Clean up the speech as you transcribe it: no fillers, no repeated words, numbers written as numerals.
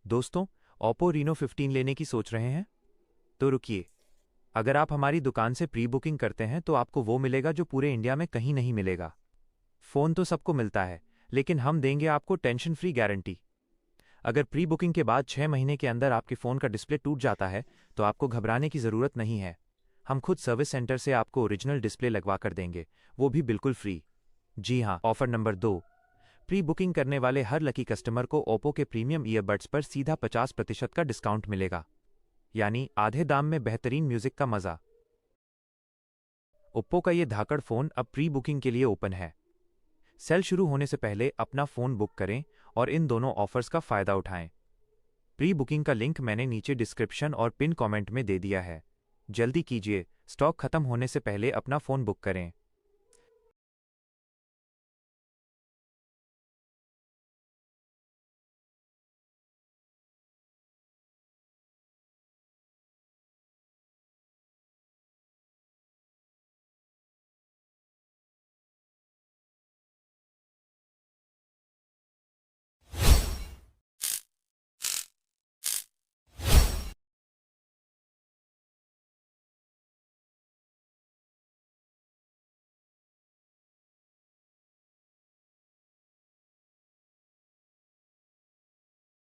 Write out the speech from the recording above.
दोस्तों, Oppo Reno 15 लेने की सोच रहे हैं? तो रुकिए। अगर आप हमारी दुकान से प्री बुकिंग करते हैं तो आपको वो मिलेगा जो पूरे इंडिया में कहीं नहीं मिलेगा। फ़ोन तो सबको मिलता है, लेकिन हम देंगे आपको टेंशन फ्री गारंटी। अगर प्री बुकिंग के बाद 6 महीने के अंदर आपके फ़ोन का डिस्प्ले टूट जाता है तो आपको घबराने की ज़रूरत नहीं है। हम खुद सर्विस सेंटर से आपको ओरिजिनल डिस्प्ले लगवा कर देंगे, वो भी बिल्कुल फ्री। जी हाँ, ऑफर नंबर 2। प्री बुकिंग करने वाले हर लकी कस्टमर को ओप्पो के प्रीमियम ईयरबड्स पर सीधा 50% का डिस्काउंट मिलेगा, यानी आधे दाम में बेहतरीन म्यूजिक का मजा। ओप्पो का ये धाकड़ फोन अब प्री बुकिंग के लिए ओपन है। सेल शुरू होने से पहले अपना फोन बुक करें और इन दोनों ऑफर्स का फायदा उठाएं। प्री बुकिंग का लिंक मैंने नीचे डिस्क्रिप्शन और पिन कमेंट में दे दिया है। जल्दी कीजिए, स्टॉक खत्म होने से पहले अपना फोन बुक करें।